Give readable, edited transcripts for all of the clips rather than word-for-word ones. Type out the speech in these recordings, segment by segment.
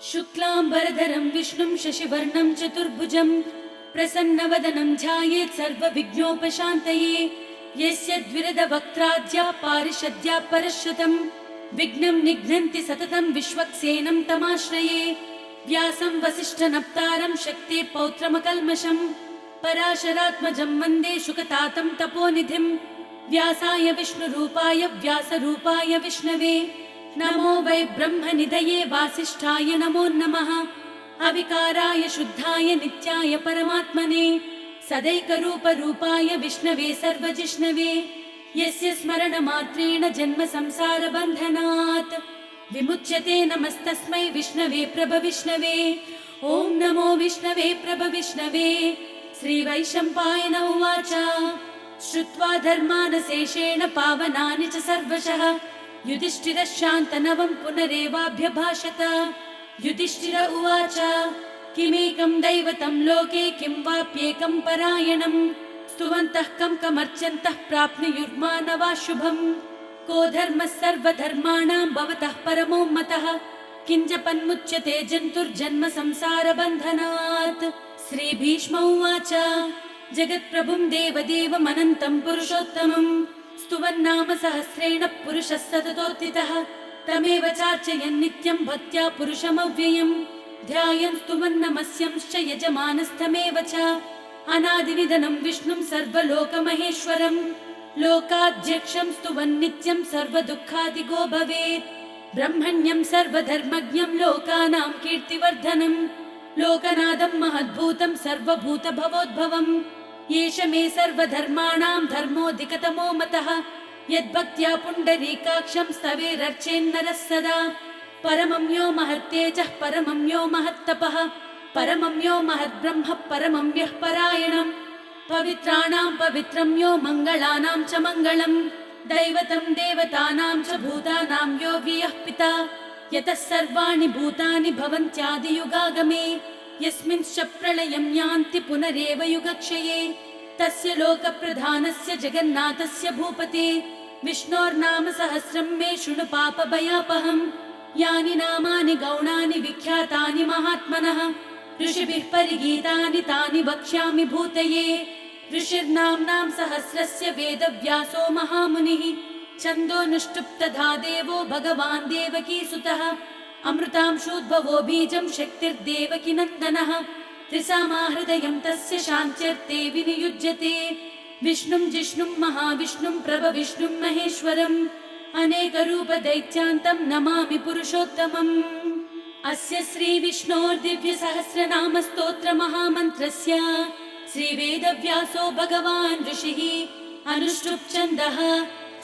शुक्लांबरधरं विष्णुं शशिवर्णं चतुर्भुजं प्रसन्नवदनं ध्यायेत् सर्वविघ्नोपशान्तये। यस्य द्विरदवक्त्राद्या पारिषद्या परश्रुतं विघ्नं निघ्नन्ति सततं विश्वक्सेनं तमाश्रये। व्यासं वसिष्ठनप्तारं शक्ते पौत्रमकल्मषं पराशरात्मजं वन्दे शुकतातं तपोनिधिं। व्यासाय विष्णुरूपाय व्यासरूपाय विष्णवे नमो वै ब्रह्मनिधये वासिष्ठाय नमो नमः। अविकाराय शुद्धाय नित्याय परमात्मने सदैकरूपरूपाय विष्णवे सर्वजिष्णवे। यस्य स्मरणमात्रेण जन्म संसारबन्धनात् विमुच्यते नमस्तस्मै विष्णवे प्रभविष्णवे। ॐ नमो विष्णवे प्रभविष्णवे। श्रीवैशम्पायन उवाच श्रुत्वा धर्मानशेषेण पावनानि च सर्वशः युधिष्ठिरः शान्तनवं पुनरेवाभ्यभाषत। युधिष्ठिर उवाच किमेकं दैवतं लोके किं वाप्येकं परायणं स्तुवन्तः कं कमर्चन्तः प्राप्नुयुर्मानवा शुभम्। को धर्मः सर्वधर्माणां भवतः परमो मतः किञ्जपन्मुच्यते जन्तुर्जन्म संसारबन्धनात्। श्रीभीष्म उवाच जगत्प्रभुं देवदेवमनन्तं पुरुषोत्तमं स्तुवन्नाम सहस्रेण पुरुषः सततोत्थितः तमेव चार्चयन् नित्यं भक्त्या पुरुषमव्ययम् ध्यायन् स्तुवन्नमस्यंश्च यजमानस्तमेव च। अनादिनिधनं विष्णुं सर्वलोकमहेश्वरं लोकाध्यक्षं स्तुवन् नित्यं सर्वदुःखादिगो भवेत्। ब्रह्मण्यं सर्वधर्मज्ञं लोकानां कीर्तिवर्धनं लोकनाथं महद्भूतं सर्वभूतभवोद्भवम्। एष मे सर्वधर्माणां धर्मोऽधिकतमो मतः यद्भक्त्या पुण्डरीकाक्षं स्तवेरर्चेन्नरः सदा। परमं यो महत्तेजः परमं यो महत्तपः परमं यो महद्ब्रह्म परमं यः परायणम्। पवित्राणां पवित्रं यो मङ्गलानां च मङ्गलं दैवतं देवतानां च भूतानां यो व्ययः पिता। यतः सर्वाणि भूतानि भवन्त्यादियुगागमे यस्मिंश्च प्रलयं यान्ति पुनरेव युगक्षये। तस्य लोकप्रधानस्य जगन्नाथस्य भूपते विष्णोर्नाम सहस्रं मे शृणु पापभयापहम्। यानि नामानि गौणानि विख्यातानि महात्मनः ऋषिभिः परिगीतानि तानि वक्ष्यामि भूतये। ऋषिर्नाम्नां सहस्रस्य वेदव्यासो महामुनिः छन्दोनुष्टुप् तथा देवो भगवान् देवकीसुतः। अमृतांशूद्भवो बीजं शक्तिर्देवकी नन्दनः त्रिसामा हृदयं तस्य शान्त्यर्थे विनियुज्यते। विष्णुं जिष्णुं महाविष्णुं प्रभविष्णुं महेश्वरम् अनेकरूपदैत्यान्तं नमामि पुरुषोत्तमम्। अस्य श्रीविष्णोर्दिव्यसहस्रनाम स्तोत्र महामन्त्रस्य श्रीवेदव्यासो भगवान् ऋषिः अनुष्टुप् छन्दः।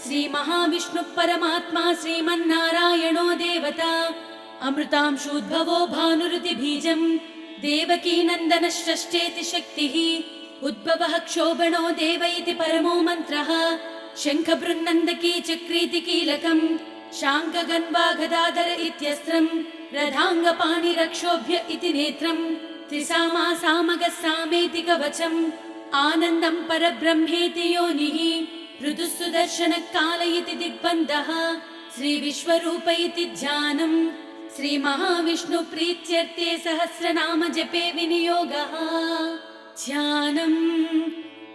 श्रीमहाविष्णुः परमात्मा श्रीमन्नारायणो देवता अमृतांशूद्भवो भानुरुतिबीजं देवकी नन्दनश्रेष्ठेति शक्तिः उद्भवः क्षोभणो देव इति परमो मन्त्रः। शङ्खबृन्नन्दकी चक्रीति कीलकं शाङ्खगन्वा गदाधर इत्यस्त्रं रथाङ्गपाणिरक्षोभ्य इति नेत्रं त्रिसामा सामगः सामेति कवचम् आनन्दं परब्रह्मेति योनिः ऋतुः सुदर्शनः काल इति दिग्बन्धः श्रीविश्वरूप इति ध्यानम्। श्रीमहाविष्णु प्रीत्यर्थे सहस्रनाम जपे विनियोगः। ध्यानम्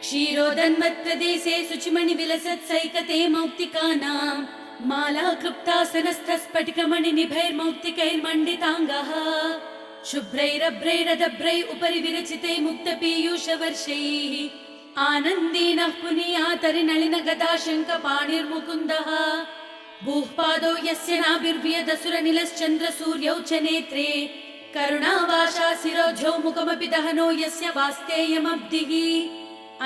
क्षीरोदन्मत्प्रदेशे शुचिमणि विलसत् सैकते मौक्तिकानां माला क्लुप्तासनस्थस्फटिकमणिनिभैर्मौक्तिकैर्मण्डिताङ्गः शुभ्रैरभ्रैरदभ्रै उपरि विरचितै मुक्तपीयूषवर्षैः आनन्दीनः पुनीयातरिनलिन गदा शङ्खपाणिर्मुकुन्दः। भूःपादौ यस्य नाभिर्व्यदसुरनिलश्चन्द्रसूर्यौ च नेत्रे करुणावाशा शिरोज्झौ मुखमपि दहनो यस्य वास्तेयमब्धिः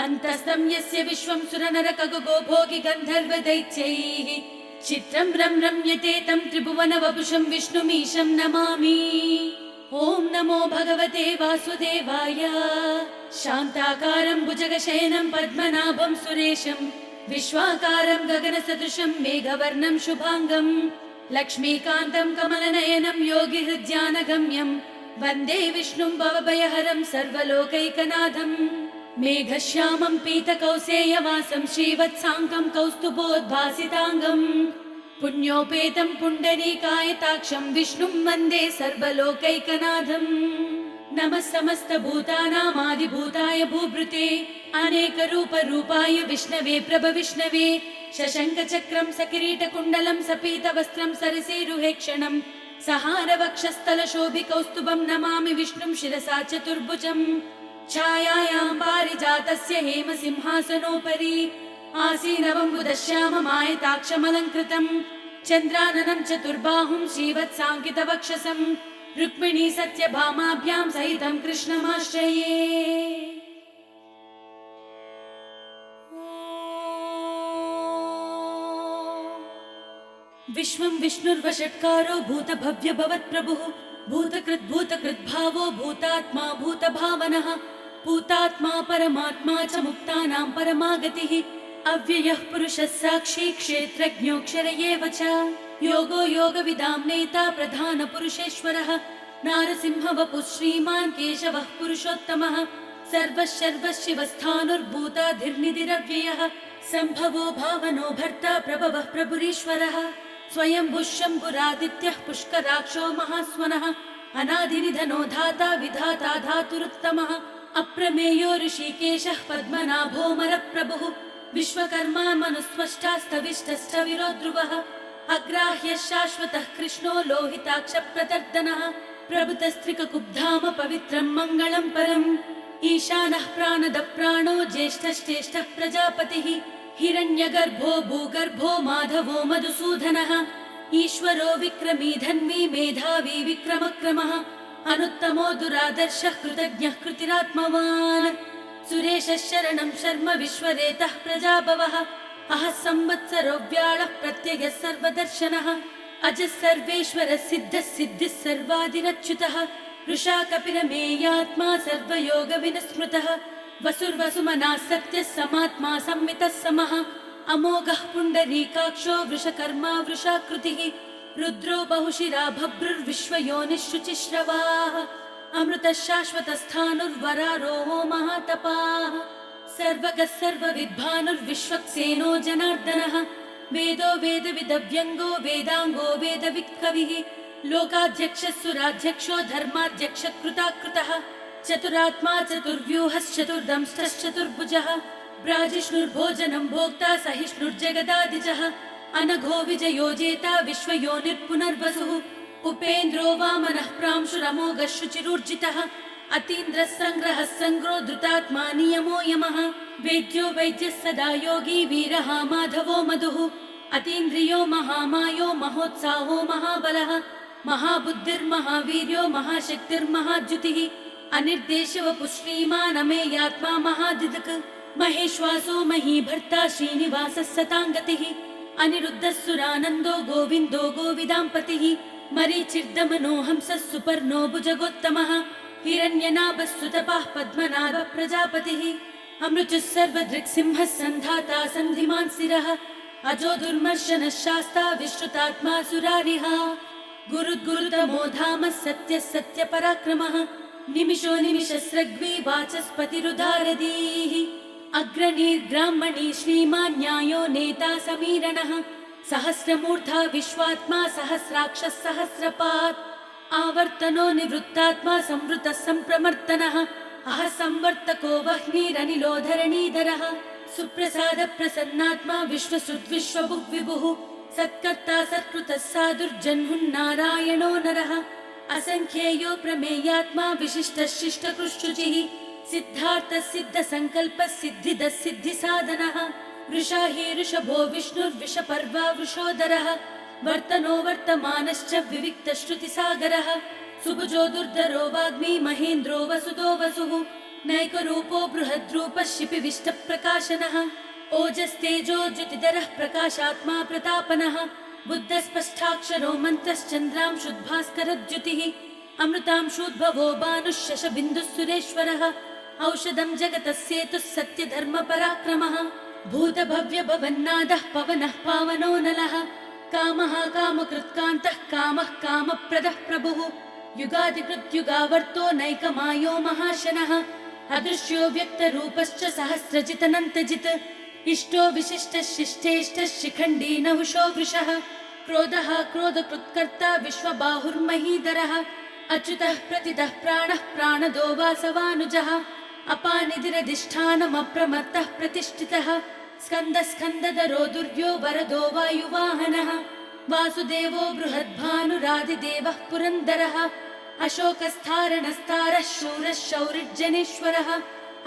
अन्तस्तं यस्य विश्वं सुरनरकगो भोगि गन्धर्वदैत्यैः चित्रं रम्यते तं त्रिभुवनवपुषं विष्णुमीशं नमामि। ॐ नमो भगवते वासुदेवाय। शान्ताकारं भुजगशयनं पद्मनाभं सुरेशं विश्वाकारं गगनसदृशं मेघवर्णं शुभांगं लक्ष्मीकान्तं कमलनयनं योगिहृद्यानगम्यं वन्दे विष्णुं भवभयहरं सर्वलोकैकनाथं। मेघश्यामं पीतकौसेयवासं श्रीवत्साङ्गं कौस्तुभोद्भासिताङ्गं पुण्योपेतं पुण्डरीकायताक्षं विष्णुं वन्दे सर्वलोकैकनाथम्। नमः समस्तभूतानामादिभूताय भूभृते अनेकरूपरूपाय विष्णवे प्रभविष्णवे शशङ्खचक्रं सकिरीटकुण्डलं सपीतवस्त्रं सरसीरुहेक्षणं सहारवक्षस्थलशोभिकौस्तुभं नमामि विष्णुं शिरसा चतुर्भुजम्। छायायां पारिजातस्य हेमसिंहासनोपरि आसीनवम्बुदश्याममायताक्षमलङ्कृतम् चन्द्राननं चतुर्बाहुं श्रीवत्साङ्कितवक्षसं रुक्मिणी सत्यभामाभ्यां सहितं कृष्णमाश्रये। विश्वं विष्णुर्वषट्कारो भूतभव्य भवत्प्रभुः भूतकृद्भावो भूतात्मा भूतभावनः भूतात्मा परमात्मा च मुक्तानां परमागतिः अव्ययः पुरुषः साक्षी क्षेत्रज्ञोऽक्षर एव च योगो योगविदां नेता प्रधानपुरुषेश्वरः नारसिंहवपुः श्रीमान् केशवः पुरुषोत्तमः सर्वशिवस्थानुर्भूताधिर्निधिरव्ययः सम्भवो भावनो भर्ता प्रभवः प्रभुरीश्वरः स्वयंभुः शम्भुरादित्यः पुष्कराक्षो महास्वनः अनादिनिधनो धाता विधाता धातुरुत्तमः अप्रमेयो ऋषिकेशः पद्मनाभोऽमरप्रभुः विश्वकर्मा मनुस्वष्टास्तविष्टष्टविरो ध्रुवः अग्राह्यः शाश्वतः कृष्णो लोहिताक्षप्रदर्दनः प्रभुतस्त्रिककुब्धाम पवित्रं मङ्गलं परम् ईशानः प्राणदप्राणो ज्येष्ठश्चेष्ठः प्रजापतिः हिरण्यगर्भो भूगर्भो माधवो मधुसूदनः ईश्वरो विक्रमी धन्वी मेधावी विक्रमक्रमः अनुत्तमो दुरादर्शः कृतज्ञः कृतिरात्मवान् सुरेशः शरणं शर्म विश्वरेतः प्रजाभवः अहः संवत्सरो व्याळः प्रत्ययः सर्वदर्शनः अजः सर्वेश्वरः सिद्धः सिद्धिः सर्वादिरच्युतः वृषा कपिलमेयात्मा सर्वयोगविनस्मृतः वसुर्वसुमनः सत्यः समात्मा संवितः समः अमोघः पुण्डरीकाक्षो वृषकर्मा वृषाकृतिः रुद्रो बहुशिरा भभ्रुर्विश्वयोनिः शुचिश्रवाः अमृतः शाश्वतस्थानुर्वरारोहो महातपाः सर्वगः सर्वविद्भानुर्विश्वक्सेनो जनार्दनः वेदो वेदविदव्यङ्गो वेदाङ्गो वेदवित्कविः लोकाध्यक्षः सुराध्यक्षो धर्माध्यक्षः कृताकृतः चतुरात्मा चतुर्व्यूहश्चतुर्दंष्टश्चतुर्भुजः ब्राजिष्णुर्भोजनं भोक्ता सहिष्णुर्जगदादिजः अनघो विजयो जेता विश्वयोनिर्पुनर्वसुः उपेन्द्रो वामनः प्रांशुरमोघः शुचिरूर्जितः अतीन्द्रः सङ्ग्रहः सङ्ग्रो धृतात्मा नियमो यमः वेद्यो वैद्यः सदा योगी वीरः माधवो मधुः अतीन्द्रियो महामायो महोत्साहो महाबलः महाबुद्धिर्महावीर्यो महाशक्तिर्महाद्युतिः अनिर्देशवपुः श्रीमान् अमेयात्मा महादिदक् महेश्वासो महीभर्ता श्रीनिवासः सताङ्गतिः अनिरुद्धः सुरानन्दो गोविन्दो गोविदाम्पतिः मरीचिर्दमनो हंसः सुपर्णो भुजगोत्तमः हिरण्यनाभः सुतपः पद्मनाभ प्रजापतिः अमृतुः सर्वदृक्सिंहः सन्धाता सन्धिमान् शिरः अजो दुर्मर्शनः शास्ता विश्रुतात्मा सुरारिः गुरुतमो धामः सत्यः सत्यपराक्रमः निमिषो निमिषस्रग्वी वाचस्पतिरुदारदीः अग्रणीर्ब्राह्मणी श्रीमान् न्यायो नेता समीरणः सहस्रमूर्धा विश्वात्मा सहस्राक्षः सहस्रपात् आवर्तनो निवृत्तात्मा संवृतः सम्प्रमर्तनः अहः संवर्तको वह्निरनिलो धरणीधरः सुप्रसाद प्रसन्नात्मा विश्वसुद्विश्वभुग्विभुः सत्कर्ता सत्कृतः साधुर्जह्नुन्नारायणो नरः असंख्येयो प्रमेयात्मा विशिष्टः शिष्टकृष्टुचिः सिद्धार्थः सिद्धसङ्कल्पः सिद्धिदः सिद्धिसाधनः वृषाही ऋषभो विष्णुर्विषपर्वा वृषोदरः वर्तनो वर्तमानश्च विविक्तश्रुतिसागरः सुभुजो दुर्धरो वाग्मी महेन्द्रो वसुदो वसुः नैकरूपो बृहद्रूपः शिपिविष्टप्रकाशनः ओजस्तेजो ज्योतिधरः प्रकाशात्मा प्रतापनः बुद्धस्पष्टाक्षरो मन्त्रश्चन्द्रांशुद्भास्करद्युतिः अमृतांशूद्भवो भानुः शशबिन्दुः सुरेश्वरः औषधं जगतः सेतुः सत्यधर्मपराक्रमः भूतभव्यभवन्नादः पवनः पावनो नलः कामः कामकृत्कान्तः कामः कामप्रदः प्रभुः युगादिकृत्युगावर्तो नैकमायो महाशनः अदृश्यो व्यक्तरूपश्च सहस्रजितनन्तजित् इष्टो विशिष्टः शिष्टेष्टः शिखण्डी नहुषो वृषः क्रोधः क्रोधकृत्कर्ता विश्वबाहुर्महीधरः अच्युतः प्रतितः प्राणः प्राणदो वासवानुजः अपानिधिरधिष्ठानमप्रमत्तः प्रतिष्ठितः स्कन्दः स्कन्दधरो दुर्यो वरदो वायुवाहनः वासुदेवो बृहद्भानुरादिदेवः पुरन्दरः अशोकस्थारणस्तारः शूरः शौरिर्जनेश्वरः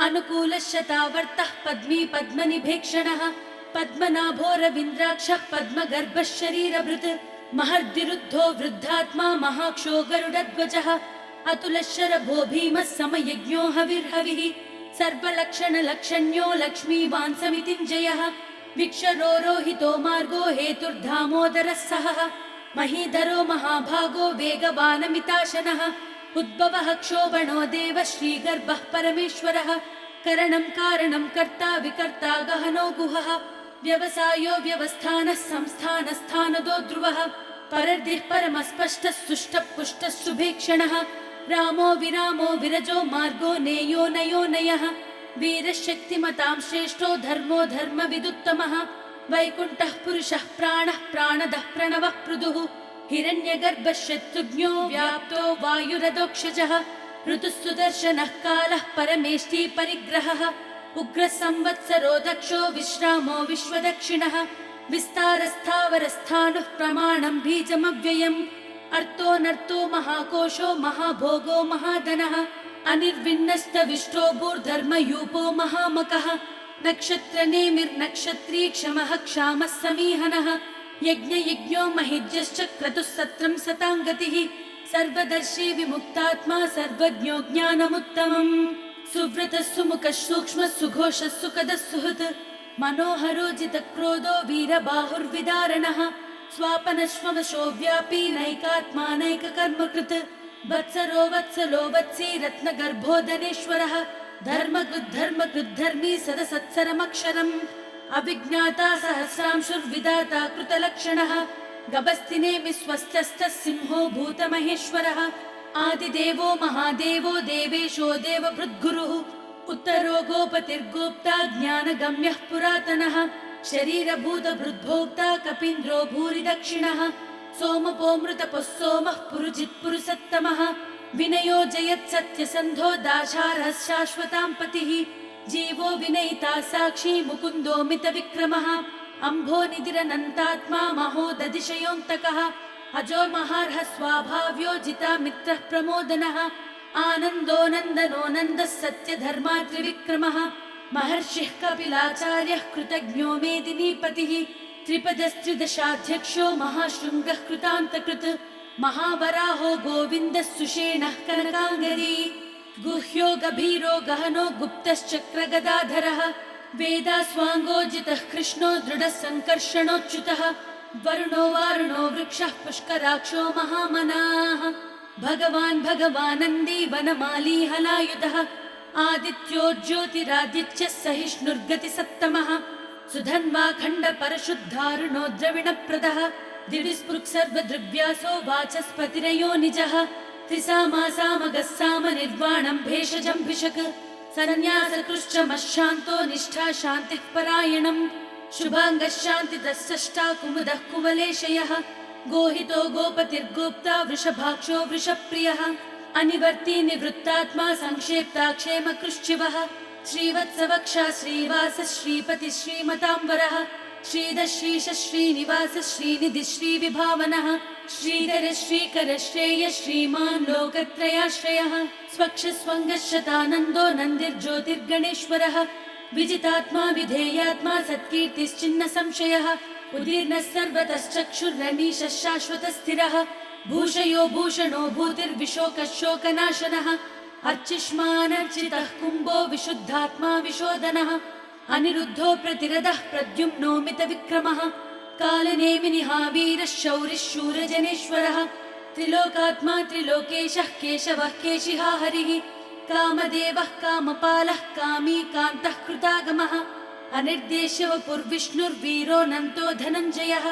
अनुकूलः शतावर्तः पद्मी पद्मनिभेक्षणः पद्मनाभोरविन्द्राक्षः पद्मगर्भः शरीरभृत् महर्दिरुद्धो वृद्धात्मा महाक्षो गरुडध्वजः अतुलशरभो भीमः समयज्ञो हविर्हविः सर्वलक्षणलक्षण्यो लक्ष्मीवान् समितिञ्जयः विक्षरोरोहितो मार्गो हेतुर्धामोदरः सहः महीधरो महाभागो वेगवानमिताशनः उद्भवः क्षोभणो देव श्रीगर्भः परमेश्वरः करणं कारणं कर्ता विकर्ता गहनो गुहः व्यवसायो व्यवस्थानः संस्थानस्थानदो ध्रुवः परर्दिः परमस्पष्टः सुष्टः पुष्टः शुभेक्षणः रामो विरामो विरजो मार्गो नेयो नयो नयः वीरशक्तिमतां श्रेष्ठो धर्मो धर्मविदुत्तमः वैकुण्ठः पुरुषः प्राणः प्राणदः प्रणवः पृदुः हिरण्यगर्भः शत्रुघ्नो व्याप्तो वायुरदोक्षजः ऋतुः सुदर्शनः कालः परमेष्टि परिग्रहः उग्रः संवत्सरो दक्षो विश्रामो विश्वदक्षिणः विस्तारस्थावरस्थाणुः प्रमाणं बीजमव्ययम् अर्थो महाकोशो महाभोगो महाधनः अनिर्विन्नस्तविष्टो भूर्धर्मयूपो महामकः नक्षत्रनेमिर्नक्षत्री क्षमः क्षामः समीहनः यज्ञयज्ञो महिज्यश्च क्रतुः सत्रं सताङ्गतिः सर्वदर्शी विमुक्तात्मा सर्वज्ञो ज्ञानमुत्तमम् सुव्रतः सुमुखः सूक्ष्मः सुघोषः सुखदः सुहृत् मनोहरो जितक्रोधो वीरबाहुर्विदारणः स्वापनश्वमशो व्यापी नैकात्मा नैककर्मकृत् वत्सरो वत्सलो वत्सी रत्नगर्भो धनेश्वरः धर्मकृद्धर्मी सदसत्सरमक्षरम् अविज्ञाता सहस्रांशुर्विधाता कृतलक्षणः गभस्तिनेमि स्वस्त्यस्तः सिंहो भूतमहेश्वरः आदिदेवो महादेवो देवेशो देवभृद्गुरुः उत्तरो गोपतिर्गोप्ता ज्ञानगम्यः पुरातनः शरीरभूतभृद्भोक्ता कपीन्द्रो भूरि दक्षिणः सोमपोमृतपः सोमः पुरुजित्पुरुसत्तमः विनयो जयत्सत्यसन्धो दाशारः शाश्वतां पतिः जीवो विनयिता साक्षी मुकुन्दो मितविक्रमः अम्भो निधिरनन्तात्मा महोदधिशयोऽन्तकः अजो महार्ह स्वाभाव्यो जिता मित्रः प्रमोदनः आनन्दो नन्दनो नन्दः सत्यधर्मा त्रिविक्रमः महर्षिः कपिलाचार्यः कृतज्ञो मेदिनीपतिः त्रिपदस्त्रिदशाध्यक्षो महाशृङ्गः कृतान्तकृत् महावराहो गोविन्दः सुषेणः कनकाङ्गरी गुह्यो गभीरो गहनो गुप्तश्चक्रगदाधरः वेदास्वाङ्गोजितः कृष्णो दृढः सङ्कर्षणोच्युतः वरुणो वारुणो वृक्षः पुष्कराक्षो महामनाः भगवानन्दी वनमाली हलायुधः आदित्यो ज्योतिरादित्यः सहिष्णुर्गतिसत्तमः सुधन्वाखण्ड परशुद्धारुणो द्रविणप्रदः दिविस्पृक् सर्वदृग्व्यासो वाचस्पतिरयो निजः त्रिसामासामगः सामनिर्वाणं भेषजं भिषक् सन्न्यासकृश्चमशान्तो निष्ठा शान्तिः परायणम् शुभाङ्गः शान्तिदः कुमुदः कुवलेशयः गोहितो गोपतिर्गोप्ता वृषभाक्षो वृषप्रियः अनिवर्ती निवृत्तात्मा संक्षेप्ता क्षेमकृश्चिवः श्रीवत्सवक्षा श्रीवास श्रीपति श्रीमतांबरः श्रीधः श्रीश श्रीनिवास श्रीनिधि श्रीविभावनः श्रीधर श्रीकर श्रेय श्रीमान् लोकत्रयाश्रयः स्वक्षस्वङ्गः शतानन्दो नन्दिर्ज्योतिर्गणेश्वरः विजितात्मा विधेयात्मा सत्कीर्तिश्चिन्न संशयः उदीर्णः सर्वतश्चक्षुर्रणीशः शाश्वतस्थिरः भूषयो भूषणो भूतिर्विशोकः शोकनाशनः अर्चिष्मानर्चितः कुम्भो विशुद्धात्मा विशोधनः अनिरुद्धो प्रतिरदः प्रद्युम्नो मितविक्रमः कालनेमिनिः वीरः शौरिः शूरजनेश्वरः त्रिलोकात्मा त्रिलोकेशः केशवः केशिहा हरिः कामदेवः कामपालः कामी कान्तः कृतागमः अनिर्देश्य वपुर्विष्णुर्वीरो नन्तो धनञ्जयः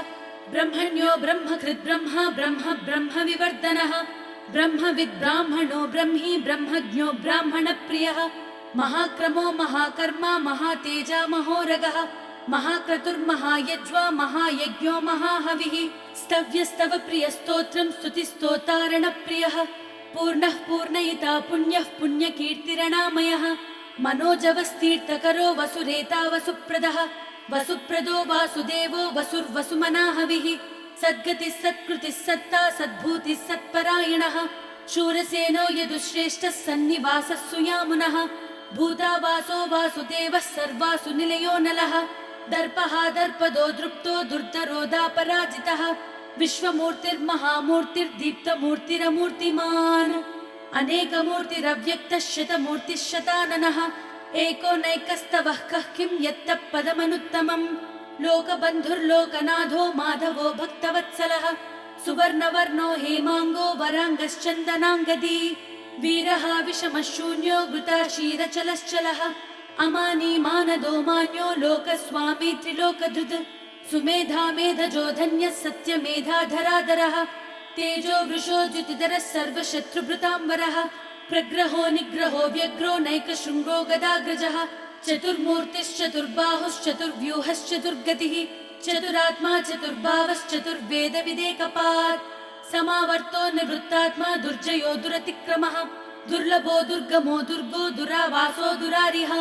ब्रह्मण्यो ब्रह्मकृद्ब्रह्म ब्रह्म ब्रह्मविवर्धनः ब्रह्मविद्ब्राह्मणो ब्रह्मी ब्रह्मज्ञो ब्राह्मणप्रियः महाक्रमो महाकर्मा महातेजा महोरगः महाक्रतुर्महायज्वा महायज्ञो महाहविः स्तव्यस्तव प्रियस्तोत्रं स्तुतिस्तोतारणप्रियः पूर्णः पूर्णयिता पुण्यः पुण्यकीर्तिरणामयः मनोजवस्तीर्थकरो वसुरेता वसुप्रदः वसुप्रदो वासुदेवो वसुर्वसुमनाहविः सद्गतिः सत्कृतिः सत्ता सद्भूतिः सत्परायणः शूरसेनो यदुश्रेष्ठः सन्निवासः सुयामुनः भूतावासो वासुदेवः सर्वासु निलयो नलः दर्पः दर्पदो दृप्तो दुर्धरोदापराजितः विश्वमूर्तिर्महामूर्तिर्दीप्तमूर्तिरमूर्तिमान् अनेकमूर्तिरव्यक्तः शतमूर्तिः शताननः एको नैकस्तवः कः किं यत्तः पदमनुत्तमम् लोकबन्धुर्लोकनाथो माधवो भक्तवत्सलः सुवर्णवर्णो हेमाङ्गो वराङ्गश्चन्दनाङ्गदी वीरः विषमः शून्यो घृताशीरचलश्चलः अमानी मानदो मान्यो लोकस्वामी त्रिलोकधृत् सुमेधा मेधजो धन्यः सत्यमेधाधराधरः तेजो वृषो द्युतिधरः सर्वशत्रुभृताम्बरः प्रग्रहो निग्रहो व्यग्रो नैकशृङ्गो गदाग्रजः चतुर्मूर्तिश्चतुर्बाहुश्चतुर्व्यूहश्चतुर्गतिः चतुरात्मा चतुर्भावश्चतुर्वेदविदेकपात् समावर्तो निवृत्तात्मा दुर्जयो दुरतिक्रमः दुर्लभो दुर्गमो दुर्गो दुरावासो दुरारिः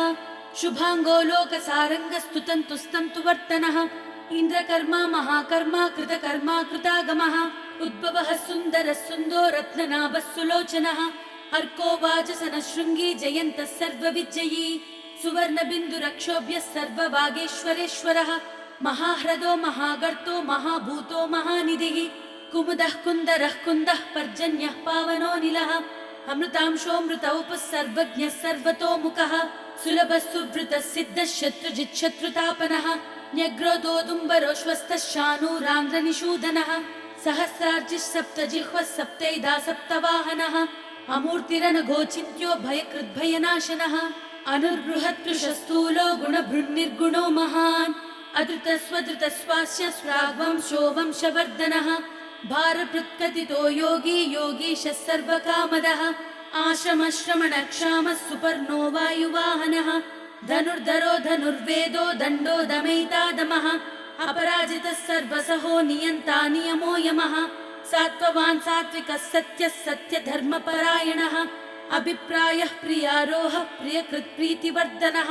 शुभाङ्गो लोकसारङ्गस्तुतन्तुस्तन्तु वर्तनः इन्द्रकर्मा महाकर्मा कृतकर्मा कृतागमः उद्भवः सुन्दरः सुन्दो रत्ननाभः सुलोचनः अर्को वाचसनशृङ्गी जयन्तः सर्वविजयी सुवर्णबिन्दुरक्षोभ्यः सर्ववागेश्वरेश्वरः महाह्रदो महागर्तो महाभूतो महानिधिः कुमुदः कुन्दरः कुन्दः पर्जन्यः पावनोऽनिलः अमृतांशोऽमृतौपः सर्वज्ञः सर्वतोमुखः सुलभः सुवृतः सिद्धः शत्रुजित् शत्रुतापनः न्यग्रोदोदुम्बरोश्वस्तः शानूरान्ध्रनिषूदनः सहस्रार्चिः सप्तजिह्वः सप्तैधा सप्तवाहनः अमूर्तिरनघोचिन्त्यो भयकृद्भयनाशनः अनुर्बृहत्कृशस्थूलो गुणभृन्निर्गुणो महान् अधृतस्वधृतस्वास्य स्वाग्वंशो वंशवर्धनः भारपृत्कथितो योगी योगीशः सर्वकामदः आश्रमश्रमणक्षामः सुपर्णो वायुवाहनः धनुर्धरो धनुर्वेदो दण्डो दमयितादमः अपराजितः सर्वसहो नियन्ता नियमो यमः सात्ववान् सात्विकः सत्यः सत्यधर्मपरायणः अभिप्रायः प्रियारोहः प्रियकृत्प्रीतिवर्धनः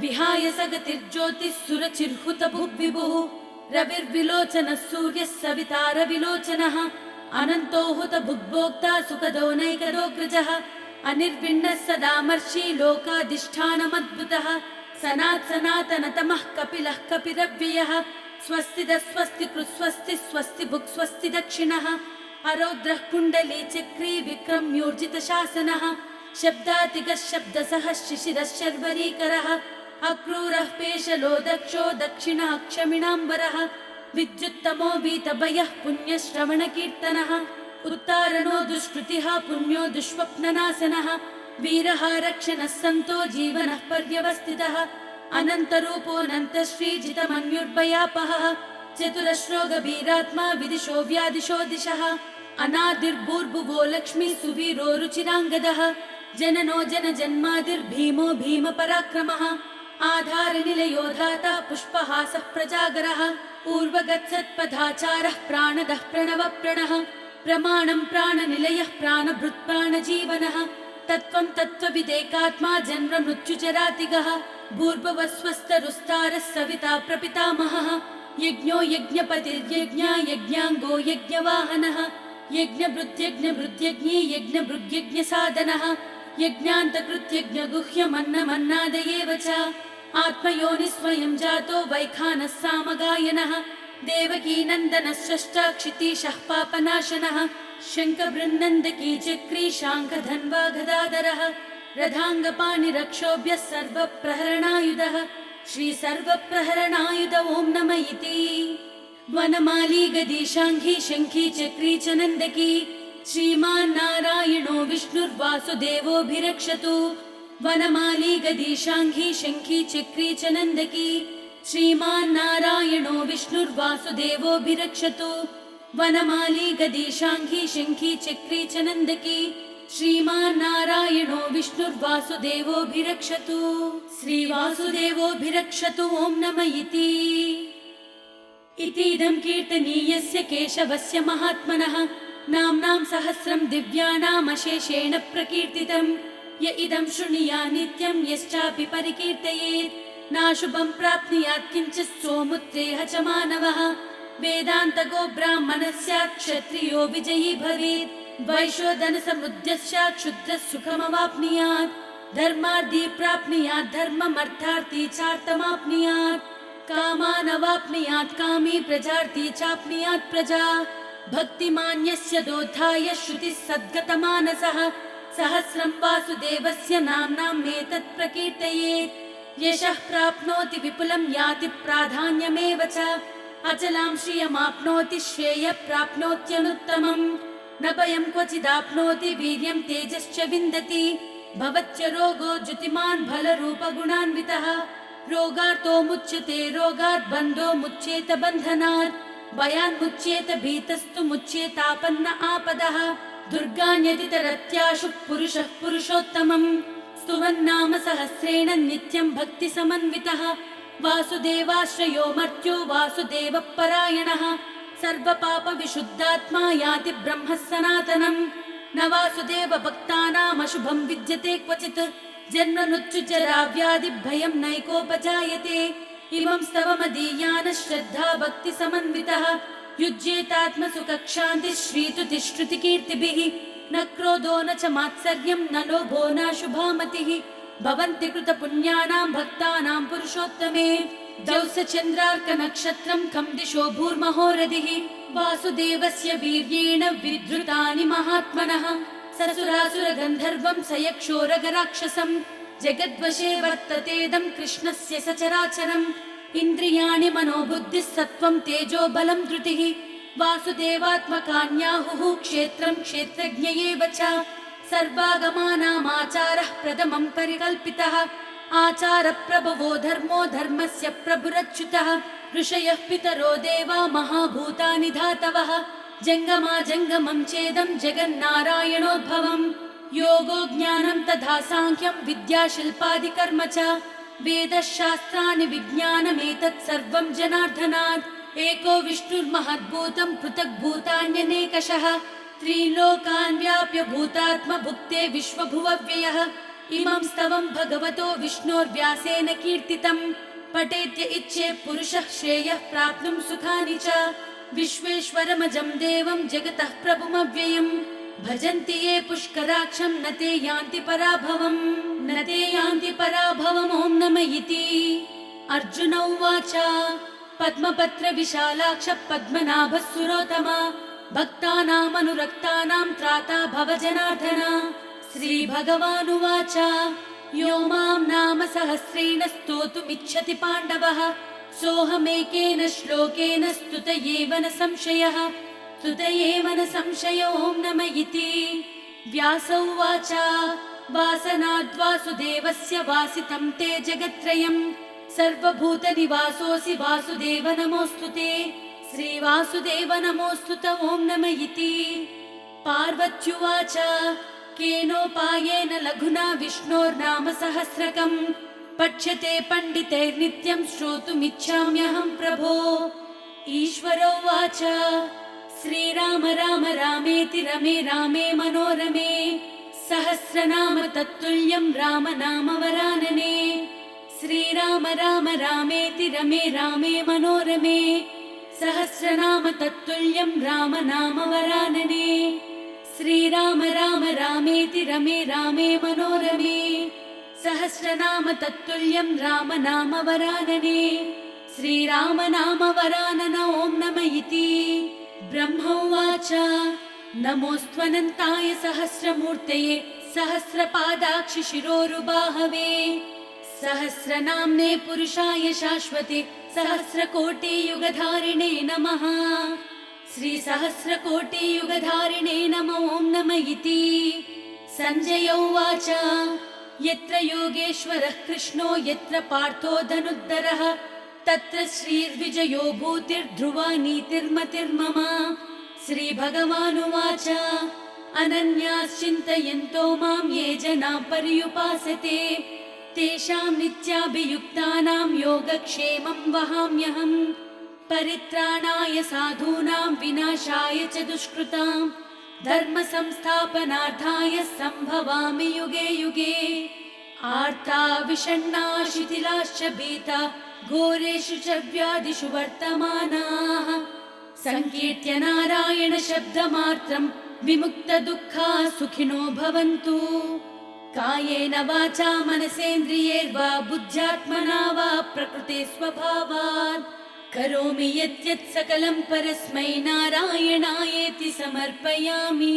विहाय सगतिर्ज्योतिः सुरचिर्हुतभुग्विभुः रविर्विलोचनः सूर्यः सवितारविलोचनः अनन्तो हुतभुग्भोक्ता सुखदो नैकदोऽग्रजः अनिर्विण्णः सदामर्षि लोकाधिष्ठानमद्भुतः सनात् सनातनतमः कपिलः कपिरव्ययः स्वस्तिदः स्वस्ति कृस्वस्ति स्वस्ति भुक् स्वस्ति दक्षिणः अरौद्रः कुण्डली चक्री विक्रम्योर्जितशासनः शब्दातिगः शब्दसः शिशिरः शर्वरीकरः अक्रूरः पेशलो दक्षो दक्षिणः क्षमिणाम्बरः विद्युत्तमो वीतभयः पुण्यश्रवणकीर्तनः उत्तारणो दुष्कृतिः पुण्यो दुष्स्वप्ननाशनः वीरः रक्षणः सन्तो जीवनः पर्यवस्थितः अनन्तरूपोऽनन्तश्रीजितमन्युर्भयापहः चतुरश्रोगभीरात्मा विदिशो व्यादिशो दिशः अनादिर्भूर्भुवो लक्ष्मी सुवीरो रुचिराङ्गदः जननो जनजन्मादिर्भीमो भीमपराक्रमः आधारनिलयो धाता पुष्पहासः प्रजागरः ऊर्वगत्सत्पथाचारः प्राणदः प्रणवप्रणः प्रमाणं प्राणनिलयः प्राणभृत्प्राणजीवनः तत्त्वं तत्त्वविदेकात्मा जन्ममृत्युचरातिगः भूर्भुवस्वस्तरुस्तारः सविता प्रपितामहः यज्ञो यज्ञपतिर्यज्ञा यज्ञाङ्गो यज्ञवाहनः यज्ञभृत्यज्ञभृत्यज्ञी यज्ञभृग्यज्ञसाधनः यज्ञान्तकृत्यज्ञगुह्यमन्नमन्नादयेव च आत्मयोनिस्वयं जातो वैखानः सामगायनः देवकीनन्दनः स्रष्टा क्षितीशः पापनाशनः शङ्खबृन्नन्दकी चक्री शाङ्खधन्वा गदाधरः रथाङ्गपाणिरक्षोभ्यः सर्वप्रहरणायुधः श्रीसर्वप्रहरणायुध ॐ नम इति वनमाली गदी शाङ्खी शङ्खी चक्री च नन्दकी श्रीमान्नारायणो विष्णुर्वासुदेवोऽभिरक्षतु वनमाली गदी शाङ्खी शङ्खी चक्री च नन्दकी श्रीमान्नारायणो विष्णुर्वासुदेवोऽभिरक्षतु वनमाली गदी शाङ्खी शङ्खी चक्री च नन्दकी श्रीमान् नारायणो विष्णुर्वासुदेवोऽभिरक्षतु श्रीवासुदेवोऽभिरक्षतु ॐ नम इतीदं कीर्तनीयस्य केशवस्य महात्मनः नाम्नां सहस्रं दिव्यानामशेषेण प्रकीर्तितं य इदं शृणुयात् नित्यं यश्चापि परिकीर्तयेत् नाशुभं प्राप्नुयात् किञ्चित् सोमुत्रेह च मानवः वेदान्तको ब्राह्मणः स्यात् क्षत्रियो विजयी भवेत् वैश्यो धनसमुद्यः स्यात् क्षुद्रः सुखमवाप्नुयात् धर्मार्थी प्राप्नुयात् धर्ममर्थार्थी चार्थमाप्नुयात् कामानवाप्नुयात् कामी प्रजार्थी चाप्नुयात् प्रजा भक्तिमान्यस्य दोधाय श्रुतिः सद्गतमानसः सहस्रं वासुदेवस्य नाम्नाम् एतत् प्रकीर्तयेत् यशः प्राप्नोति विपुलं याति प्राधान्यमेव च अचलां श्रियमाप्नोति श्रेयः प्राप्नोत्यनुत्तमम् न भयं क्वचिदाप्नोति वीर्यं तेजश्च विन्दति भवत्य रोगो ज्युतिमान् बलरूपगुणान्वितः रोगार्तो मुच्यते रोगात् बन्धो मुच्येत बन्धनात् भयान् मुच्येत भीतस्तु मुच्येतापन्न आपदः दुर्गान्यतितरत्याशु पुरुषः पुरुषोत्तमम् स्तुवन्नाम सहस्रेण नित्यं भक्ति समन्वितः वासुदेवाश्रयो मर्त्यो वासुदेव परायणः सर्वपाप विशुद्धात्मा याति ब्रह्म सनातनम् न वासुदेव भक्तानामशुभं विद्यते क्वचित् जन्म मृत्यु जरा व्याधि भयं नैकोपजायते इमं स्तवमदीयान श्रद्धा भक्ति समन्वितः युज्येतात्मसुखक्षान्ति श्रीतुतिश्रुतिकीर्तिभिः न क्रोधो न च मात्सर्यं न लोभो न शुभामतिः भवन्ति कृतपुण्यानां भक्तानां पुरुषोत्तमे द्यौस चन्द्रार्क नक्षत्रं खं दिशो भूर्महोरधिः वासुदेवस्य वीर्येण विधृतानि महात्मनः ससुरासुर गन्धर्वं सयक्षोरगराक्षसं जगद्वशे वर्ततेदं कृष्णस्य सचराचरम् इन्द्रियाणि मनोबुद्धिः सत्त्वं तेजो बलं धृतिः वासुदेवात्मकान्याहुः क्षेत्रं क्षेत्रज्ञ एव च सर्वागमानामाचारः प्रथमं परिकल्पितः आचारप्रभवो धर्मो धर्मस्य प्रभुरच्युतः ऋषयः पितरो देवा महाभूतानि धातवः जङ्गमा जङ्गमं चेदं जगन्नारायणोद्भवम् योगो ज्ञानं तथा साङ्ख्यं विद्या शिल्पादिकर्म च वेदशास्त्राणि विज्ञानमेतत् सर्वं जनार्दनात् एको विष्णुर्महद्भूतं पृथग्भूतान्यनेकशः त्रिलोकान् व्याप्य भूतात्म भुक्ते विश्वभुवव्ययः इमं स्तवं भगवतो विष्णोर्व्यासेन कीर्तितं पठेत्य इच्छे पुरुषः श्रेयः प्राप्नुं सुखानि च विश्वेश्वरमजं देवं जगतः प्रभुमव्ययम् भजन्ति ये पुष्कराक्षं न ते यान्ति पराभवम् ॐ नम इति अर्जुन उवाच पद्मपत्र विशालाक्ष पद्मनाभः सुरोत्तमा भक्तानामनुरक्तानां त्राता भव जनार्दन श्रीभगवानुवाच यो मां नाम सहस्रेण स्तोतुमिच्छति पाण्डवः सोऽहमेकेन श्लोकेन स्तुत एव न संशयः ॐ नम इति व्यास उवाच वासनाद्वासुदेवस्य वासितं ते जगत्त्रयम् सर्वभूतनिवासोऽसि वासुदेव नमोऽस्तु ते श्रीवासुदेव नमोऽस्तु ॐ नम इति पार्वत्युवाच केनोपायेन लघुना विष्णोर्नाम सहस्रकम् पठ्यते पण्डितैर्नित्यं श्रोतुमिच्छाम्यहं प्रभो ईश्वरोवाच श्रीराम राम रामेति रमे रामे मनोरमे सहस्रनाम तत्तुल्यं राम नाम वरानने श्रीराम राम रामेति रमे रामे मनोरमे सहस्रनाम तत्तुल्यं राम नाम वरानने श्रीराम राम रामेति रमे रामे मनोरमे सहस्रनाम तत्तुल्यं राम नाम वरानने श्रीराम नाम वरानन ॐ नम इति ब्रह्मोवाच नमोऽस्त्वनन्ताय सहस्रमूर्तये सहस्रपादाक्षि शिरोरुबाहवे सहस्रनाम्ने पुरुषाय शाश्वते सहस्रकोटियुगधारिणे नमः श्रीसहस्रकोटियुगधारिणे नमो ॐ नम इति सञ्जय उवाच यत्र योगेश्वरः कृष्णो यत्र पार्थो धनुर्धरः तत्र श्रीर्विजयो भूतिर्ध्रुवा नीतिर्मतिर्मम श्रीभगवानुवाच अनन्याश्चिन्तयन्तो मां ये जनाः पर्युपासते तेषां नित्याभियुक्तानां योगक्षेमं वहाम्यहम् परित्राणाय साधूनां विनाशाय च दुष्कृतां धर्म संस्थापनार्थाय सम्भवामि युगे युगे आर्ता विषण्णा शिथिलाश्च भीता घोरेषु च व्याधिषु वर्तमानाः संकीर्त्य नारायण शब्दमात्रं विमुक्तदुःखाः सुखिनो भवन्तु कायेन वाचा मनसेन्द्रियैर्वा बुद्ध्यात्मना वा प्रकृते स्वभावात् करोमि यत् सकलं परस्मै नारायणायेति समर्पयामि।